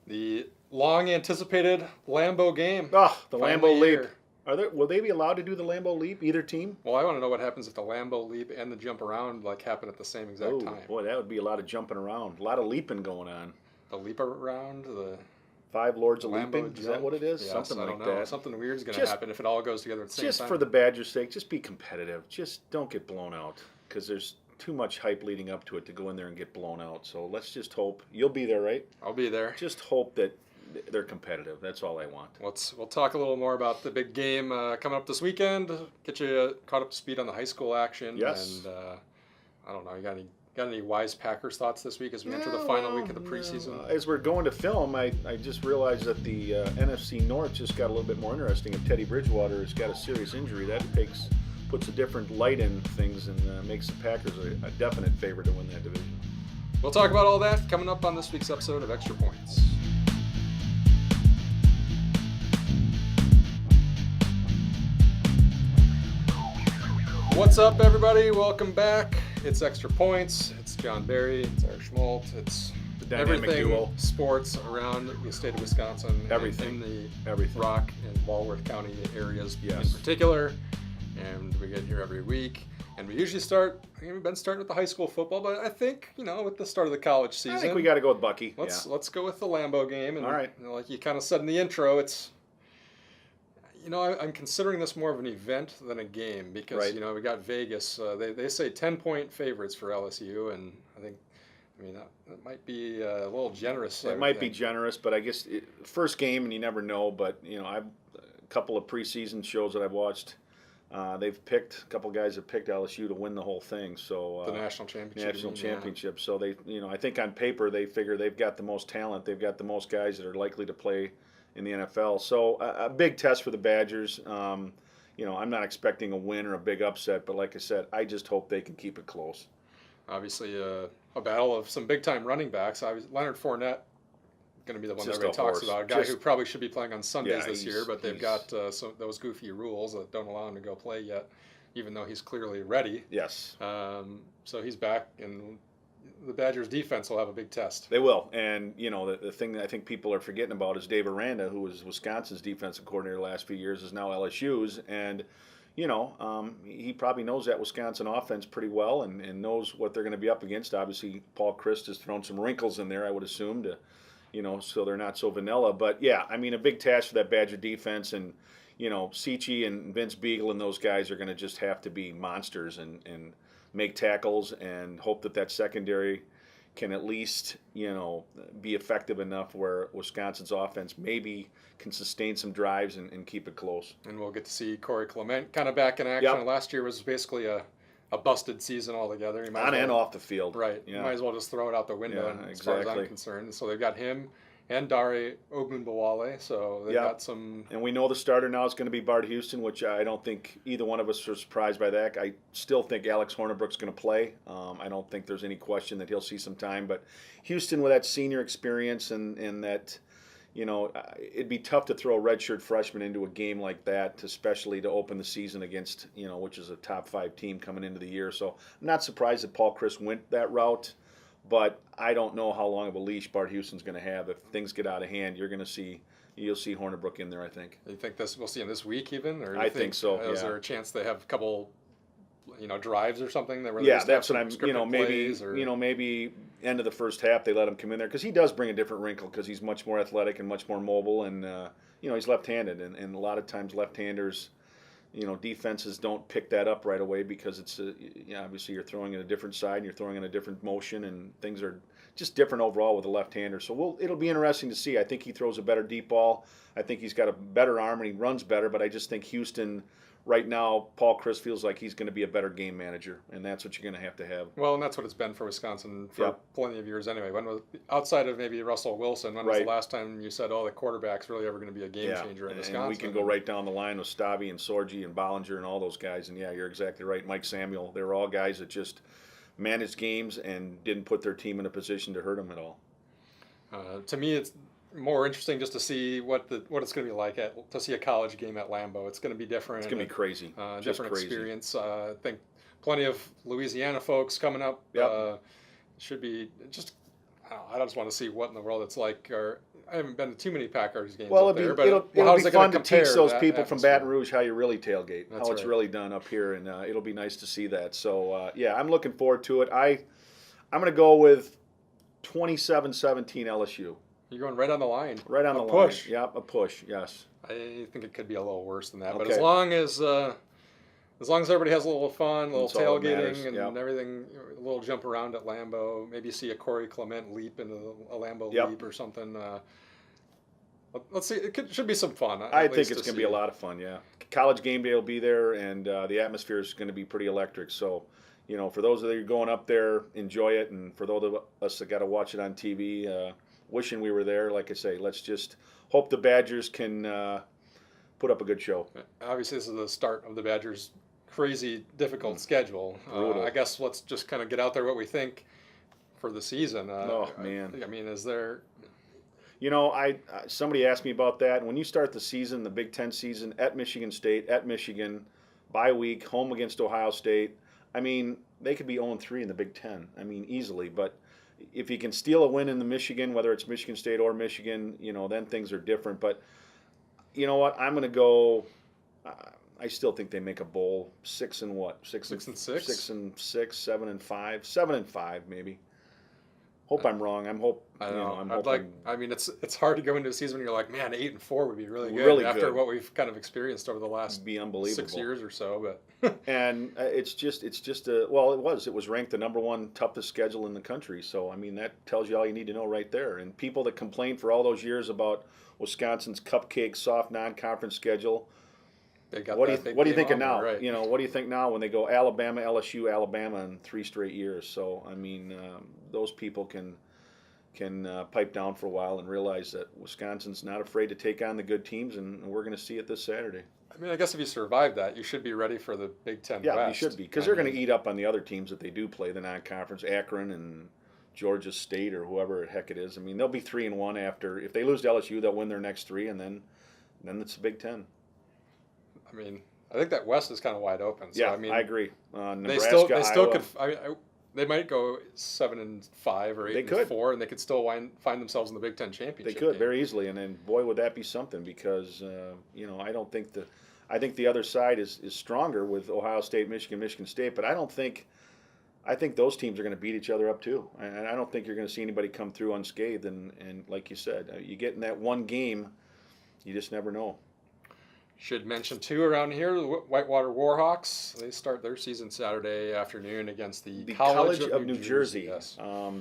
The long-anticipated Lambeau game. Oh, the Finally Lambeau Leap. here. Will they be allowed to do the Lambeau Leap, either team? Well, I want to know what happens if the Lambeau Leap and the jump around happen at the same exact time. Boy, that would be a lot of jumping around. A lot of leaping going on. The leap around, the 5 Lords of Lambeau Leaping? jump? Is that what it is? Yes, Something I like don't know. that. Something weird's going to happen if it all goes together at the same time. Just for the Badgers' sake, just be competitive. Just don't get blown out, because there's too much hype leading up to it to go in there and get blown out. So let's just hope. You'll be there, right? I'll be there. Just hope that they're competitive. That's all I want. We'll talk a little more about the big game coming up this weekend. Get you caught up to speed on the high school action. Yes. And I don't know. You got any wise Packers thoughts this week as we enter the final week of the preseason? As we're going to film, I just realized that the NFC North just got a little bit more interesting. If Teddy Bridgewater has got a serious injury, that puts a different light in things and makes the Packers a definite favorite to win that division. We'll talk about all that coming up on this week's episode of Extra Points. What's up, everybody? Welcome back. It's Extra Points. It's John Barry. It's Eric Schmoldt. It's The dynamic everything duo. Sports around the state of Wisconsin. Everything. In the Everything. Rock and Walworth County areas Yes. in particular. And we get here every week. And we usually we've been starting with the high school football, but I think, with the start of the college season. I think we got to go with Bucky. Let's go with the Lambeau game. And all right. Like you kind of said in the intro, it's, I'm considering this more of an event than a game because, Right. We got Vegas. They say 10-point favorites for LSU, and that might be a little generous. It might be generous, but I guess first game, and you never know. But I've a couple of preseason shows that I've watched. A couple guys have picked LSU to win the whole thing. So the national championship. So they, I think on paper they figure they've got the most talent. They've got the most guys that are likely to play in the NFL. So a big test for the Badgers. I'm not expecting a win or a big upset, but like I said, I just hope they can keep it close. Obviously, a battle of some big-time running backs. Leonard Fournette going to be the one that everybody talks about. A guy who probably should be playing on Sundays this year, but they've got those goofy rules that don't allow him to go play yet, even though he's clearly ready. Yes. So he's back, and the Badgers' defense will have a big test. They will. And, the thing that I think people are forgetting about is Dave Aranda, who was Wisconsin's defensive coordinator the last few years, is now LSU's. And, he probably knows that Wisconsin offense pretty well and knows what they're going to be up against. Obviously, Paul Chryst has thrown some wrinkles in there, I would assume, to so they're not so vanilla. But, yeah, a big task for that Badger defense. And, Cicci and Vince Beagle and those guys are going to just have to be monsters and make tackles and hope that secondary can at least, be effective enough where Wisconsin's offense maybe can sustain some drives and keep it close. And we'll get to see Corey Clement kind of back in action. Yep. Last year was basically a busted season altogether. And off the field. Right. Yeah. You might as well just throw it out the window as far as I'm concerned. So they've got him and Dare Ogunbowale, so they've got some. And we know the starter now is going to be Bart Houston, which I don't think either one of us are surprised by that. I still think Alex Hornibrook's going to play. I don't think there's any question that he'll see some time. But Houston, with that senior experience and that, it'd be tough to throw a redshirt freshman into a game like that, especially to open the season against, which is a top 5 team coming into the year. So I'm not surprised that Paul Chryst went that route. But I don't know how long of a leash Bart Houston's going to have. If things get out of hand, you'll see Hornibrook in there, I think. You think we'll see him this week even? Or I think so. Is there a chance they have a couple, drives or something? That's what I'm. Maybe end of the first half they let him come in there because he does bring a different wrinkle because he's much more athletic and much more mobile and he's left-handed and a lot of times left-handers. Defenses don't pick that up right away because it's obviously you're throwing in a different side and you're throwing in a different motion and things are just different overall with a left-hander. So it'll be interesting to see. I think he throws a better deep ball. I think he's got a better arm and he runs better. But I just think Houston right now, Paul Chryst feels like he's going to be a better game manager, and that's what you're going to have. Well, and that's what it's been for Wisconsin for plenty of years anyway. Outside of maybe Russell Wilson, when was the last time you said, the quarterback's really ever going to be a game changer in Wisconsin? And we can go right down the line with Stabby and Sorgi and Bollinger and all those guys. And, you're exactly right. Mike Samuel, they were all guys that just managed games and didn't put their team in a position to hurt them at all. To me, it's more interesting just to see what it's going to be like to see a college game at Lambeau. It's going to be different. It's going to be crazy. Different experience. I think plenty of Louisiana folks coming up. Yep. Should be just. I just want to see what in the world it's like. Or I haven't been to too many Packers games Well, up there, but it'll how be is it fun going to compare teach those that people from atmosphere? Baton Rouge how you really tailgate, That's how it's right. really done up here, and it'll be nice to see that. So, yeah, I'm looking forward to it. I'm going to go with 27-17 LSU. You're going right on the line. Right on the line. Push. Yep, a push, yes. I think it could be a little worse than that, but Okay. as long as everybody has a little fun, a little That's all that tailgating, matters. and Yep. everything, a little jump around at Lambeau, maybe see a Corey Clement leap into a Lambeau Yep. Leap or something. Let's see. Should be some fun. I think it's going to be a lot of fun, yeah. College game day will be there, and the atmosphere is going to be pretty electric. So, for those of you going up there, enjoy it. And for those of us that got to watch it on TV, wishing we were there, like I say, let's just hope the Badgers can put up a good show. Obviously, this is the start of the Badgers' crazy, difficult schedule. I guess let's just kind of get out there what we think for the season. Oh, man. I mean, is there... Somebody asked me about that. When you start the season, the Big Ten season, at Michigan State, at Michigan, bye week, home against Ohio State, I mean, they could be 0-3 in the Big Ten. I mean, easily. But if you can steal a win in the Michigan, whether it's Michigan State or Michigan, then things are different. But you know what? I'm going to go. I still think they make a bowl. 6 and what? 6 and 6. 6 and 6, 7 and 5, 7 and 5 maybe. Hope I'm wrong. I'm hoping. I'm hoping. I mean, it's hard to go into a season when you're like, man, 8-4 would be really good. Really after good. what we've kind of experienced over the last be unbelievable 6 years or so. But and it's just it was ranked the number 1 toughest schedule in the country. So I mean, that tells you all you need to know right there. And people that complained for all those years about Wisconsin's cupcake, soft non-conference schedule. What do you think of now? Right. What do you think now when they go Alabama, LSU, Alabama in 3 straight years? So I mean, those people can pipe down for a while and realize that Wisconsin's not afraid to take on the good teams, and we're going to see it this Saturday. I mean, I guess if you survive that, you should be ready for the Big Ten Yeah, West. you should be, because they're going to eat up on the other teams that they do play, the non-conference, Akron and Georgia State or whoever the heck it is. I mean, they'll be 3-1 after. If they lose to LSU, they'll win their next 3, and then it's the Big Ten. I mean, I think that West is kind of wide open. So, yeah, I mean, I agree. Nebraska, they still Iowa. could. They might go 7-5 or 8-4, and they could still find themselves in the Big Ten championship. They could game. very easily, and then boy, would that be something, because I don't think I think the other side is stronger with Ohio State, Michigan State, but I think those teams are going to beat each other up too, and I don't think you're going to see anybody come through unscathed. And like you said, you get in that one game, you just never know. Should mention too around here, the Whitewater Warhawks. They start their season Saturday afternoon against the College of New Jersey. Yes.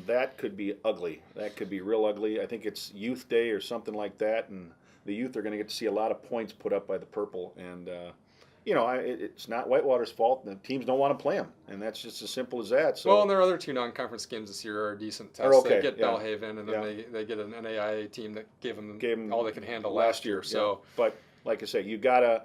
That could be ugly. That could be real ugly. I think it's Youth Day or something like that, and the youth are going to get to see a lot of points put up by the purple. And it's not Whitewater's fault. The teams don't want to play them, and that's just as simple as that. So, well, and their other 2 non-conference games this year are decent tests. Okay, they get yeah. Belhaven, and then Yeah. they get an NAIA team that gave them all they can handle last year. So, yeah. But like I say, you gotta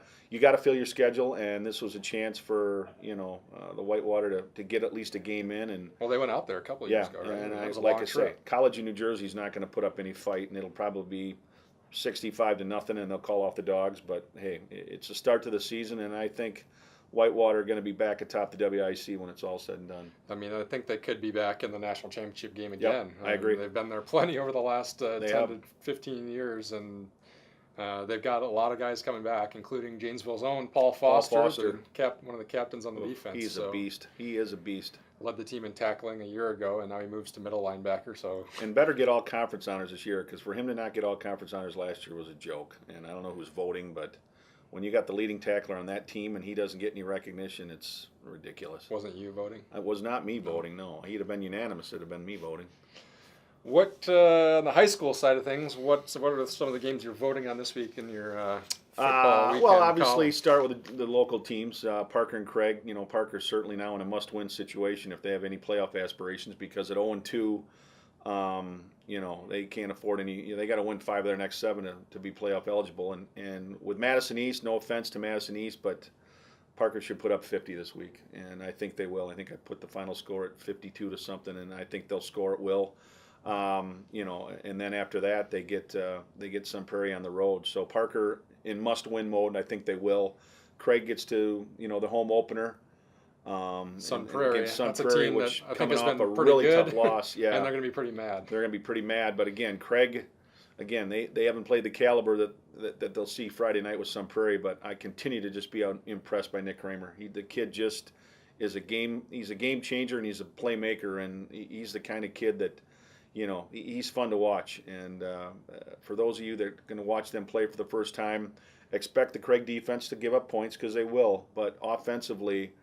fill your schedule, and this was a chance for the Whitewater to get at least a game in. And well, they went out there a couple of years ago, right? And it was a like long I say, trip. College of New Jersey is not going to put up any fight, and it'll probably be 65-0, and they'll call off the dogs. But hey, it's a start to the season, and I think Whitewater are going to be back atop the WIC when it's all said and done. I mean, I think they could be back in the national championship game again. Yep, I agree. They've been there plenty over the last 10 have. to 15 years, and they've got a lot of guys coming back, including Janesville's own Paul Foster. One of the captains on the defense. He's a beast. He is a beast. Led the team in tackling a year ago, and now he moves to middle linebacker. So, and better get all conference honors this year, because for him to not get all conference honors last year was a joke. And I don't know who's voting, but when you got the leading tackler on that team and he doesn't get any recognition, it's ridiculous. Wasn't you voting? It was not me voting, no. He'd have been unanimous. It'd have been me voting. What on the high school side of things? What are some of the games you're voting on this week in your football weekend? Well, obviously, column? start with the local teams, Parker and Craig. Parker's certainly now in a must-win situation if they have any playoff aspirations, because at 0-2, they can't afford any. They got to win 5 of their next 7 to be playoff eligible. And with Madison East, no offense to Madison East, but Parker should put up 50 this week, and I think they will. I think I put the final score at 52 to something, and I think they'll score at will. And then after that they get Sun Prairie on the road. So Parker in must-win mode, and I think they will. Craig gets to the home opener. Sun Prairie, that's a team which that I think coming has off been a pretty really good. tough loss. Yeah, and they're going to be pretty mad. They're going to be pretty mad. But again, Craig, again, they haven't played the caliber that they'll see Friday night with Sun Prairie, but I continue to just be impressed by Nick Kramer. The kid just is he's a game changer, and he's a playmaker, and he's the kind of kid that, he's fun to watch. And for those of you that are going to watch them play for the first time, expect the Craig defense to give up points, because they will. But offensively,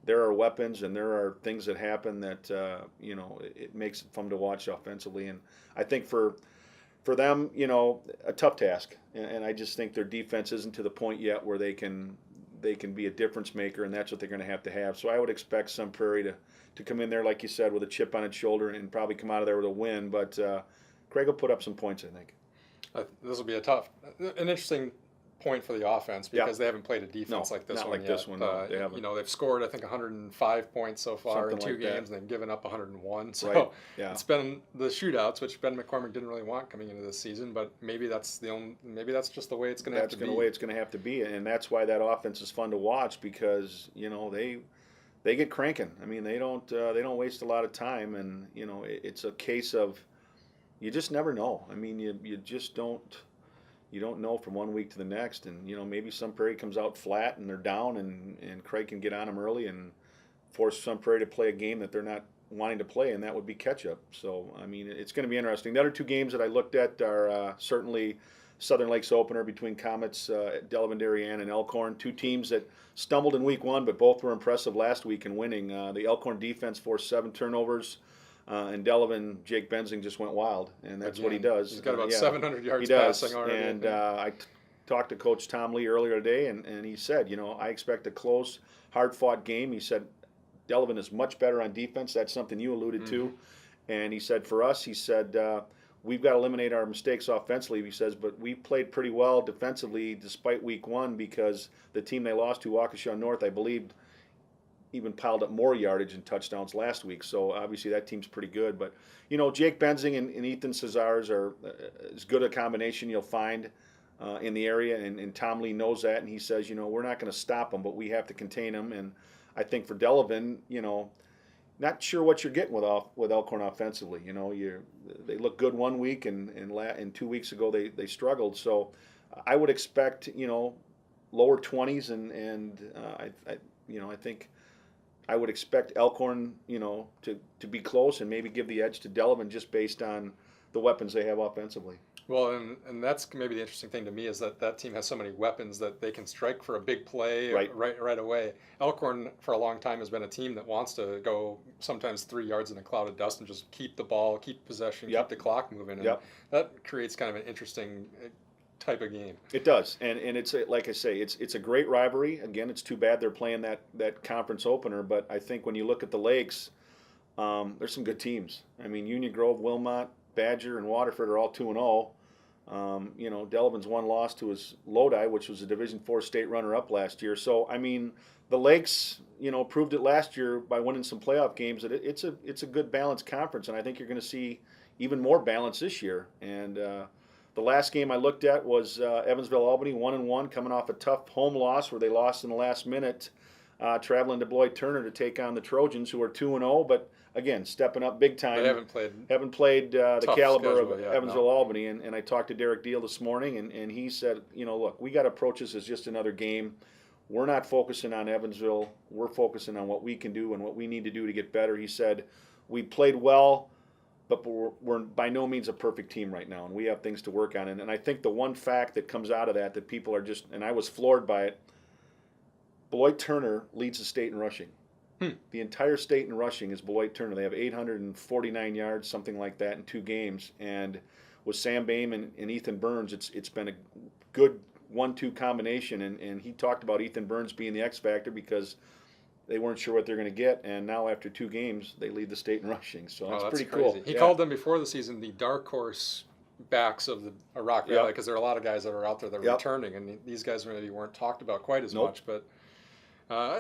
there are weapons and there are things that happen that, it makes it fun to watch offensively. And I think for them, a tough task. And I just think their defense isn't to the point yet where they can be a difference maker, and that's what they're going to have. So I would expect Sun Prairie to come in there, like you said, with a chip on its shoulder and probably come out of there with a win. But Craig will put up some points, I think. This will be an interesting point for the offense, because they haven't played a defense like this one yet. This one. No, they haven't. They've scored, I think, 105 points so far Something in 2 like games, and they've given up 101. So right. Yeah. It's been the shootouts, which Ben McCormick didn't really want coming into this season. But maybe that's just the way it's going to have to be. That's the way it's going to have to be, and that's why that offense is fun to watch, because they get cranking. I mean, they don't waste a lot of time, and it's a case of you just never know. I mean, you just don't. You don't know from one week to the next, and maybe Sun Prairie comes out flat and they're down, and Craig can get on them early and force Sun Prairie to play a game that they're not wanting to play, and that would be catch-up. So, I mean, it's going to be interesting. The other 2 games that I looked at are certainly Southern Lakes opener between Comets, Delavan Darien, and Elkhorn, 2 teams that stumbled in week 1, but both were impressive last week in winning. The Elkhorn defense forced 7 turnovers. And Delavan, Jake Benzing just went wild, and that's what he does. He's got about 700 yards passing already. And I talked to Coach Tom Lee earlier today, and he said, I expect a close, hard-fought game. He said Delavan is much better on defense. That's something you alluded to. And he said for us, we've got to eliminate our mistakes offensively, he says, but we played pretty well defensively despite week 1, because the team they lost to, Waukesha North, I believe, even piled up more yardage and touchdowns last week. So obviously that team's pretty good. But Jake Benzing and Ethan Cesars are as good a combination you'll find in the area, and Tom Lee knows that, and he says, we're not going to stop them, but we have to contain them. And I think for Delavan, not sure what you're getting with Elkhorn offensively. They look good one week, and 2 weeks ago they struggled. So I would expect lower 20s, and I think I would expect Elkhorn, to be close and maybe give the edge to Delavan just based on the weapons they have offensively. Well, and that's maybe the interesting thing to me, is that team has so many weapons that they can strike for a big play right away. Elkhorn for a long time has been a team that wants to go sometimes 3 yards in a cloud of dust and just keep the ball, keep possession, keep the clock moving. And that creates kind of an interesting type of game. It does, and it's like I say, it's a great rivalry. Again, it's too bad they're playing that conference opener, but I think when you look at the Lakes, there's some good teams. I mean, Union Grove, Wilmot, Badger, and Waterford are all 2-0. Delavan's one loss to his Lodi, which was a Division IV state runner-up last year. So I mean, the Lakes, proved it last year by winning some playoff games that it's a good balanced conference, and I think you're going to see even more balance this year. And the last game I looked at was Evansville-Albany, 1-1, coming off a tough home loss where they lost in the last minute, traveling to Beloit Turner to take on the Trojans, who are 2-0, but again, stepping up big time. They haven't played the caliber of Evansville-Albany, and I talked to Derek Deal this morning, and he said, look, we got to approach this as just another game. We're not focusing on Evansville. We're focusing on what we can do and what we need to do to get better. He said, we played well, but we're by no means a perfect team right now, and we have things to work on. And I think the one fact that comes out of that people are just, and I was floored by it, Beloit Turner leads the state in rushing. The entire state in rushing is Beloit Turner. They have 849 yards, something like that, in 2 games. And with Sam Bame and Ethan Burns, it's been a good 1-2 combination. And he talked about Ethan Burns being the X factor because they weren't sure what they're going to get, and now after 2 games, they lead the state in rushing. So that's pretty crazy. Cool. He called them before the season the dark horse backs of the Rock Valley, because there are a lot of guys that are out there that are returning, and these guys maybe weren't talked about quite as much. But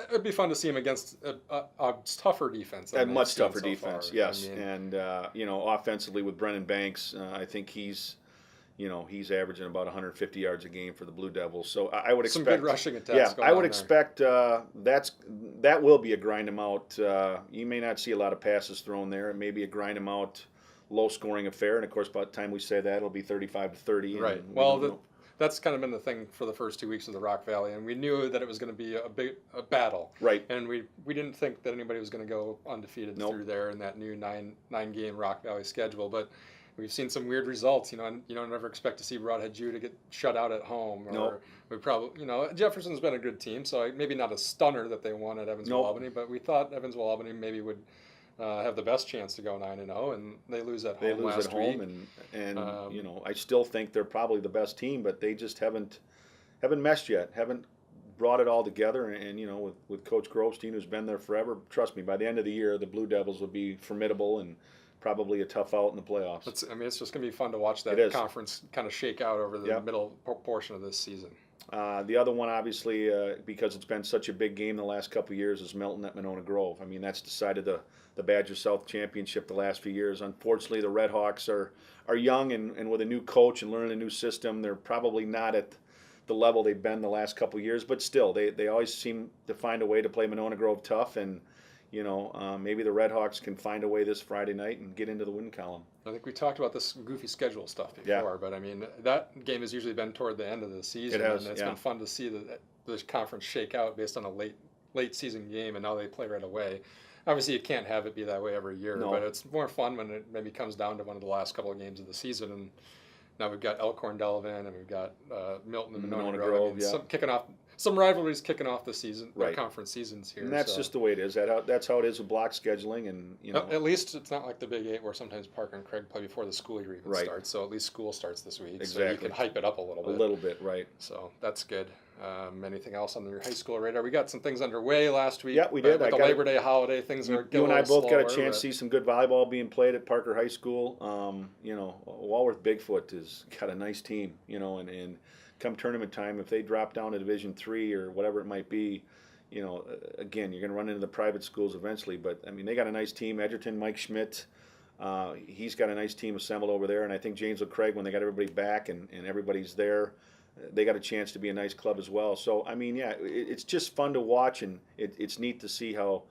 it'd be fun to see him against a tougher defense. A much tougher defense, yes. I mean, and offensively with Brennan Banks, I think he's averaging about 150 yards a game for the Blue Devils. So I would expect some good rushing attacks. Yeah, I would expect that will be a grind them out. You may not see a lot of passes thrown there. It may be a grind them out, low-scoring affair. And, of course, by the time we say that, it'll be 35-30. Right. Well, that's kind of been the thing for the first 2 weeks of the Rock Valley, and we knew that it was going to be a battle. Right. And we didn't think that anybody was going to go undefeated through there in that new nine-game Rock Valley schedule. But we've seen some weird results. You know, you don't ever expect to see Broadhead Jew to get shut out at home. Or we probably, Jefferson's been a good team, so maybe not a stunner that they won at Evansville-Albany, but we thought Evansville-Albany maybe would have the best chance to go 9-0, and they lose at home last week. And I still think they're probably the best team, but they just haven't meshed yet, haven't brought it all together. And with Coach Grovestein, who's been there forever, trust me, by the end of the year, the Blue Devils will be formidable and probably a tough out in the playoffs. It's just going to be fun to watch that conference kind of shake out over the middle portion of this season. The other one, obviously, because it's been such a big game the last couple of years, is Milton at Monona Grove. I mean, that's decided the Badger South Championship the last few years. Unfortunately, the Red Hawks are young, and with a new coach and learning a new system, they're probably not at the level they've been the last couple of years. But still, they always seem to find a way to play Monona Grove tough, and maybe the Red Hawks can find a way this Friday night and get into the win column. I think we talked about this goofy schedule stuff before, but I mean, that game has usually been toward the end of the season, and it's been fun to see the conference shake out based on a late season game, and now they play right away. Obviously, you can't have it be that way every year, but it's more fun when it maybe comes down to one of the last couple of games of the season. And now we've got Elkhorn Delavan, and we've got Milton and Monona Grove. Some rivalries kicking off the season, the conference seasons here. And that's just the way it is. That's how it is with block scheduling, and At least it's not like the Big Eight where sometimes Parker and Craig play before the school year even starts. So at least school starts this week. Exactly. So you can hype it up a little bit. A little bit, right. So that's good. Anything else on your high school radar? We got some things underway last week. Yeah, we did. With the Labor Day holiday, things are You and I both slower, got a chance to see some good volleyball being played at Parker High School. Walworth Bigfoot has got a nice team, and come tournament time, if they drop down to Division III or whatever it might be, again, you're going to run into the private schools eventually. But, I mean, they got a nice team. Edgerton, Mike Schmidt, he's got a nice team assembled over there. And I think Janesville Craig, when they got everybody back and everybody's there, they got a chance to be a nice club as well. So, I mean, it's just fun to watch, and it's neat to see how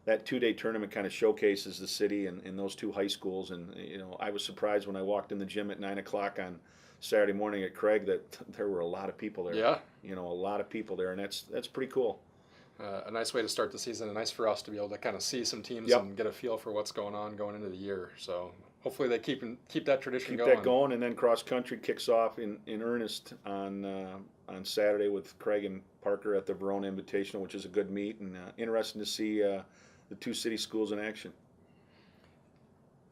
that two-day tournament kind of showcases the city and those two high schools. And, I was surprised when I walked in the gym at 9 o'clock on Saturday morning at Craig that there were a lot of people there. Yeah. A lot of people there, and that's pretty cool. A nice way to start the season, and nice for us to be able to kind of see some teams and get a feel for what's going into the year. So hopefully they keep that tradition going. Keep that going, and then cross country kicks off in earnest on Saturday with Craig and Parker at the Verona Invitational, which is a good meet, and interesting to see the two city schools in action.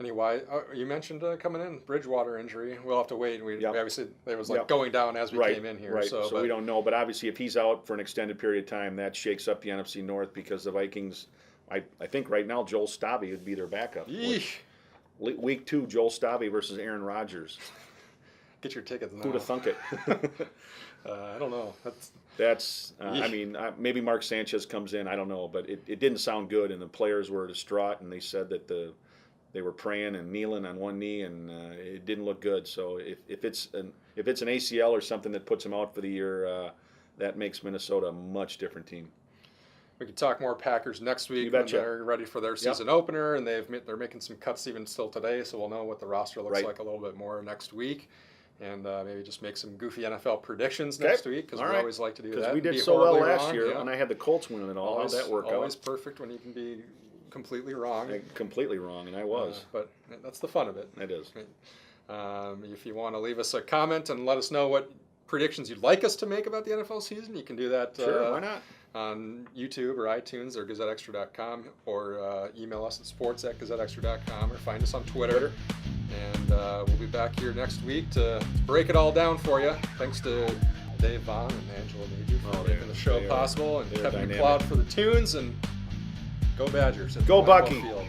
Anyway, you mentioned coming in Bridgewater injury. We'll have to wait. We obviously it was going down as we came in here. Right. So we don't know, but obviously if he's out for an extended period of time, that shakes up the NFC North because the Vikings. I think right now Joel Stabby would be their backup. Week 2, Joel Stabby versus Aaron Rodgers. Get your tickets now. Who'd have thunk it? I don't know. That's I mean, maybe Mark Sanchez comes in. I don't know, but it didn't sound good, and the players were distraught, and they said that they were praying and kneeling on one knee, and it didn't look good. So if it's an ACL or something that puts him out for the year, that makes Minnesota a much different team. We can talk more Packers next week when they're ready for their season opener, and they're making some cuts even still today, so we'll know what the roster looks like a little bit more next week. And maybe just make some goofy NFL predictions next week, because we always like to do that. Because we did so well last year, and I had the Colts winning it all. How'd that work out? Always perfect when you can be completely wrong. Completely wrong, and I was. But that's the fun of it. It is. If you want to leave us a comment and let us know what predictions you'd like us to make about the NFL season, you can do that. Sure, why not? On YouTube or iTunes or GazetteExtra.com, or email us at sports@GazetteExtra.com, or find us on Twitter. And we'll be back here next week to break it all down for you. Thanks to Dave Vaughn and Angela Major for making the show possible, and Kevin McLeod for the tunes. And go Badgers. Go Bucky. Field.